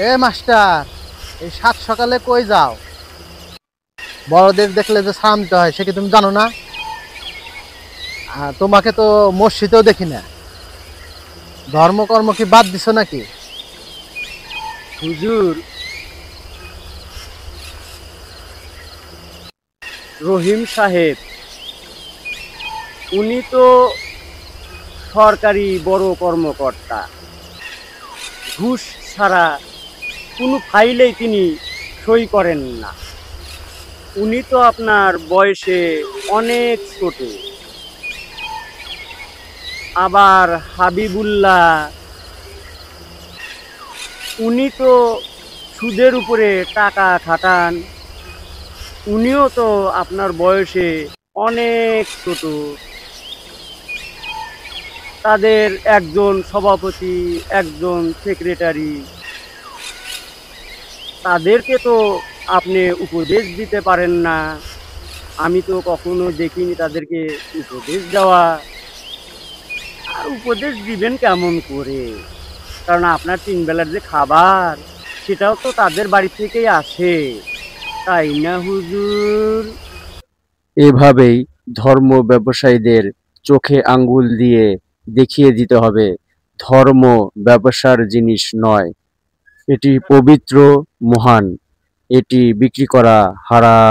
এ master, এই সাত সকালে কই যাও? বড়দের দেখলে যে সালাম দিতে হয় সে কি তুমি জানো না? তোমাকে তো মসজিদেও দেখি না। ধর্মকর্ম কি বাদ দিছো নাকি? হুজুর, রহিম সাহেব উনি তো সরকারি বড় কর্মকর্তা। ঘুষ ছাড়া কোনো ফাইলেই তিনি সই করেন না। উনি তো আপনার বয়সে অনেক ছোট। আবার হাবিবুল্লাহ, উনি তো সুদের উপরে টাকা খাটান। উনিও তো আপনার বয়সে অনেক ছোট। তাদের একজন সভাপতি, একজন সেক্রেটারি, তাদেরকে তো আপনি উপদেশ দিতে পারেন না। আমি তো কখনো দেখিনি তাদেরকে উপদেশ দেওয়া। আর উপদেশ দিবেন কেমন করে? কারণ আপনার তিন বেলার যে খাবার, সেটাও তো তাদের বাড়ি থেকেই আসে, তাই না হুজুর? এভাবেই ধর্ম ব্যবসায়ীদের চোখে আঙ্গুল দিয়ে দেখিয়ে দিতে হবে, ধর্ম ব্যবসার জিনিস নয়, এটি পবিত্র, মহান, এটি বিক্রি করা হারাম।